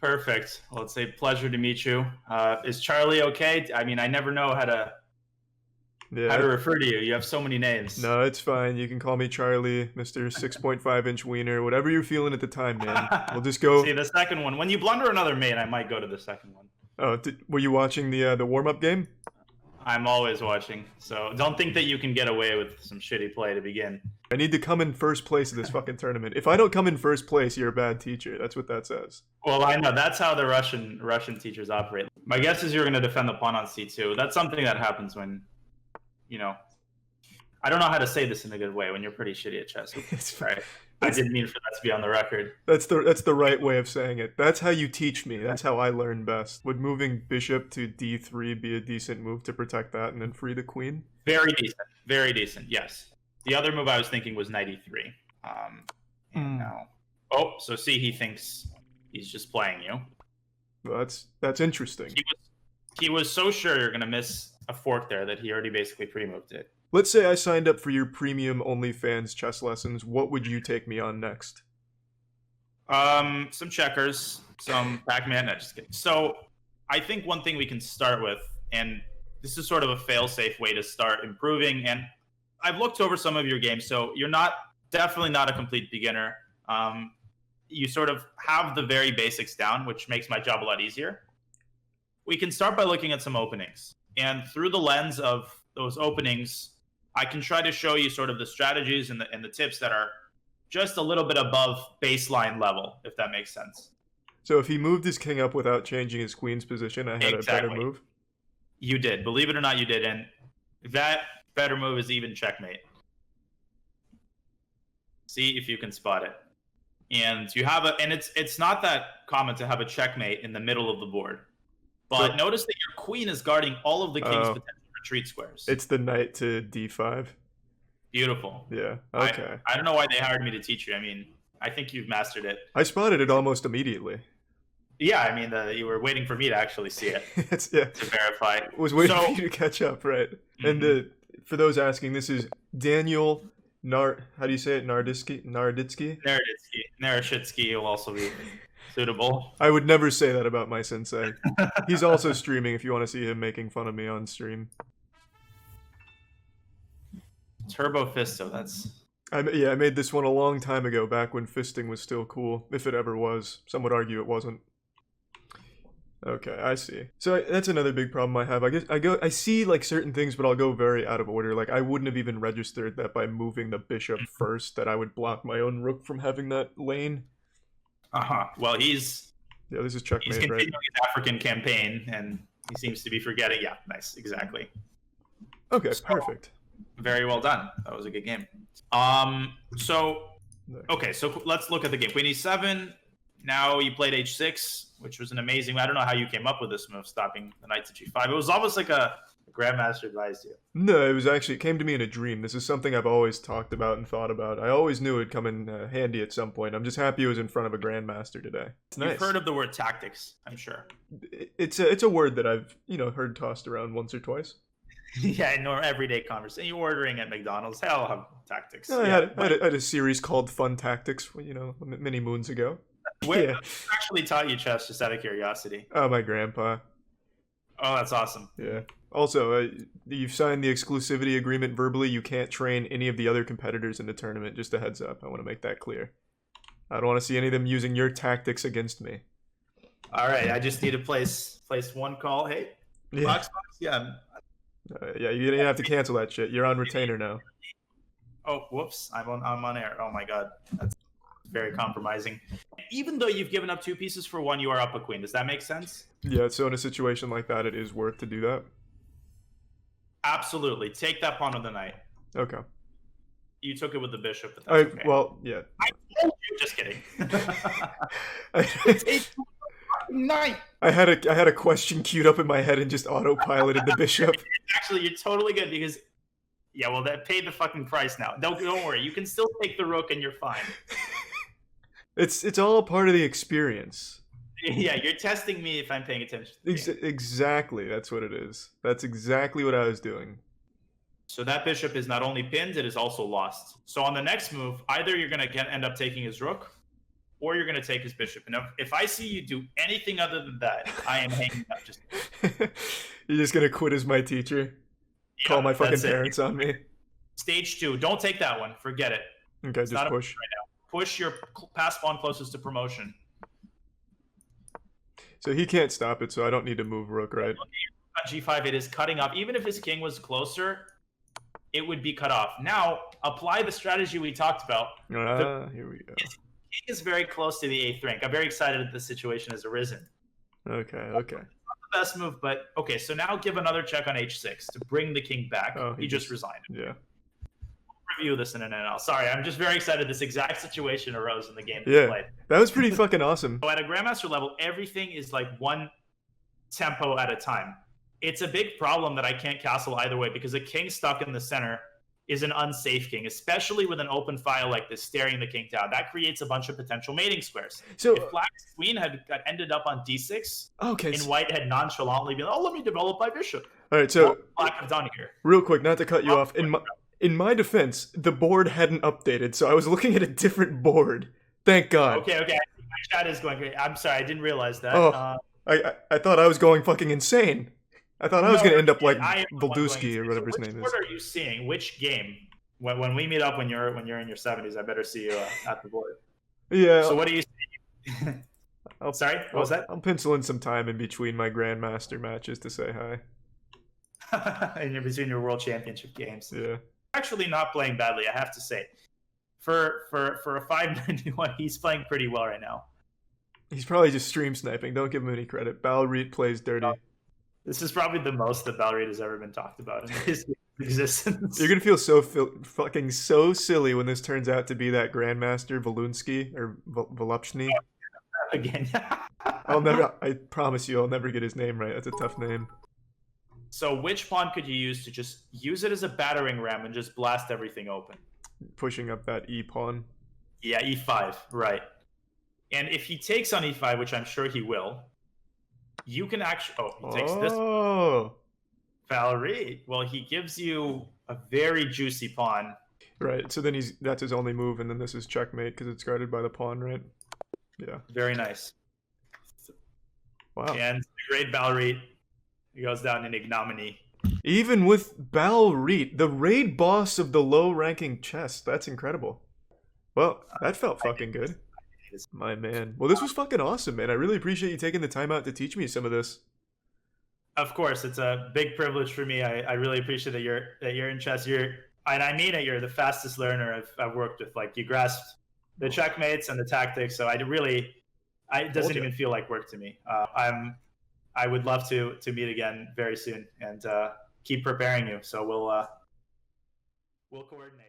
Perfect. Well, it's a pleasure to meet you. Is Charlie okay? I mean, I never know how to Yeah. refer to you. You have so many names. No, it's fine. You can call me Charlie, Mr. 6.5-inch wiener, whatever you're feeling at the time, man. We'll just See go. the second one. When you blunder another mate, I might go to the second one. Oh, were you watching the warm-up game? I'm always watching, so don't think that you can get away with some shitty play to begin. I need to come in first place of this fucking tournament. If I don't come in first place, you're a bad teacher. That's what that says. Well, I know that's how the Russian teachers operate. My guess is you're going to defend the pawn on c2. That's something that happens when, I don't know how to say this in a good way when you're pretty shitty at chess. It's Right? I didn't mean for that to be on the record. That's the right way of saying it. That's how you teach me. That's how I learn best. Would moving bishop to d3 be a decent move to protect that and then free the queen? Very decent. Very decent. Yes. The other move I was thinking was knight e3. And now, so see, he thinks he's just playing you. Well, that's interesting. He was so sure you're gonna miss a fork there that he already basically pre-moved it. Let's say I signed up for your premium OnlyFans chess lessons. What would you take me on next? Some checkers, some Pac-Man. No, just kidding. So I think one thing we can start with, and this is sort of a fail-safe way to start improving, and I've looked over some of your games, so you're definitely not a complete beginner. You sort of have the very basics down, which makes my job a lot easier. We can start by looking at some openings, and through the lens of those openings, I can try to show you sort of the strategies and the tips that are just a little bit above baseline level, if that makes sense. So if he moved his king up without changing his queen's position, I had a better move? You did. Believe it or not, you did. And that better move is even checkmate. See if you can spot it. And you have it's not that common to have a checkmate in the middle of the board. But notice that your queen is guarding all of the king's potential retreat squares. It's the knight to d5. Beautiful. Yeah, okay. I don't know why they hired me to teach you. I mean, I think you've mastered it. I spotted it almost immediately. Yeah, I mean, you were waiting for me to actually see it to verify. Was waiting for you to catch up, right? Mm-hmm. And for those asking, this is Daniel how do you say it? Naroditsky? Narashitsky will also be suitable. I would never say that about my sensei. He's also streaming if you want to see him making fun of me on stream. Turbo Fisto, I made this one a long time ago, back when fisting was still cool, if it ever was. Some would argue it wasn't. Okay, I see. So that's another big problem I have. I guess I see like certain things, but I'll go very out of order. Like I wouldn't have even registered that by moving the bishop first, that I would block my own rook from having that lane. Well, this is checkmate, he's continuing right? his African campaign, and he seems to be forgetting. Yeah, nice, exactly. Okay, perfect. Very well done. That was a good game. So let's look at the game. Queen e7. Now you played h6, which was an amazing. I don't know how you came up with this move, stopping the knight to g5. It was almost like a grandmaster advised you. No, it came to me in a dream. This is something I've always talked about and thought about. I always knew it'd come in handy at some point. I'm just happy it was in front of a grandmaster today. It's nice. You've heard of the word tactics, I'm sure. It's a word that I've heard tossed around once or twice. Yeah, in our everyday conversation. You're ordering at McDonald's. Hell, have tactics. No, I had a series called Fun Tactics, many moons ago. Who actually taught you chess, just out of curiosity? Oh, my grandpa. Oh, that's awesome. Yeah. Also, you've signed the exclusivity agreement verbally. You can't train any of the other competitors in the tournament. Just a heads up. I want to make that clear. I don't want to see any of them using your tactics against me. All right. I just need to place one call. Hey, Box. Yeah. You didn't have to cancel that shit. You're on retainer now. Oh, whoops. I'm on air. Oh, my God. That's very compromising. Even though you've given up 2 pieces for 1, you are up a queen. Does that make sense? Yeah, so in a situation like that, it is worth to do that. Absolutely. Take that pawn with the knight. Okay. You took it with the bishop, but that's okay. Well, yeah. I told you. Just kidding. It's a knight. I had a question queued up in my head and just autopiloted the bishop. Actually, you're totally good because... Yeah, well, that paid the fucking price now. Don't worry. You can still take the rook and you're fine. It's all part of the experience. Yeah, you're testing me if I'm paying attention. Exactly. That's what it is. That's exactly what I was doing. So that bishop is not only pinned, it is also lost. So on the next move, either you're going to end up taking his rook, or you're going to take his bishop. And if I see you do anything other than that, I am hanging up. Just You're just gonna quit as my teacher? Call my fucking parents on me? Stage 2. Don't take that one. Forget it. Okay, It's just not a push. right now. Push your pass pawn closest to promotion. So he can't stop it, so I don't need to move rook, right? On G5, it is cutting off. Even if his king was closer, it would be cut off. Now, apply the strategy we talked about. Here we go. His king is very close to the 8th rank. I'm very excited that this situation has arisen. Okay. Not the best move, but okay, so now give another check on H6 to bring the king back. Oh, he just resigned. Yeah. Review this in an NL. Sorry, I'm just very excited this exact situation arose in the game that Yeah. we played. That was pretty fucking awesome. So at a Grandmaster level, everything is like one tempo at a time. It's a big problem that I can't castle either way because a king stuck in the center is an unsafe king, especially with an open file like this staring the king down. That creates a bunch of potential mating squares. So If Black's queen had ended up on d6, okay. and White had nonchalantly been, oh, let me develop my bishop. All right. So What would Black have done here? real quick, not to cut you off. In my defense, the board hadn't updated, so I was looking at a different board. Thank God. Okay. My chat is going great. I'm sorry, I didn't realize that. Oh. I thought I was going fucking insane. I thought I was gonna end up like I am the one going Volduski or insane. whatever his So name is. Which board are you seeing? Which game? When we meet up when you're in your 70s, I better see you at the board. Yeah. So what are you seeing? I'll- Sorry, what was that? I'll pencil in some time in between my Grandmaster matches to say hi. In between your World Championship games. Yeah. Actually, not playing badly, I have to say. For a 591, he's playing pretty well right now. He's probably just stream sniping. Don't give him any credit. Balreet plays dirty. This is probably the most that Balreet has ever been talked about in his existence. You're gonna feel fucking so silly when this turns out to be that Grandmaster Volunski or Volupshny. Again. I promise you, I'll never get his name right. That's a tough name. So which pawn could you use to just use it as a battering ram and just blast everything open? Pushing up that E pawn. Yeah, e5, right. And if he takes on e5, which I'm sure he will, you can actually... Oh, he takes this. Oh. Valerie. Well, he gives you a very juicy pawn. Right. So then that's his only move, and then this is checkmate because it's guarded by the pawn, right? Yeah. Very nice. Wow. And the great Valerie, he goes down in ignominy. Even with Balreet, the raid boss of the low-ranking chess, that's incredible. Well, that felt fucking good. My man. Well, this was fucking awesome, man. I really appreciate you taking the time out to teach me some of this. Of course, it's a big privilege for me. I really appreciate that you're in chess. And I mean it. You're the fastest learner I've worked with. Like, you grasped the checkmates and the tactics. So it doesn't even feel like work to me. I would love to meet again very soon and keep preparing you. So we'll coordinate.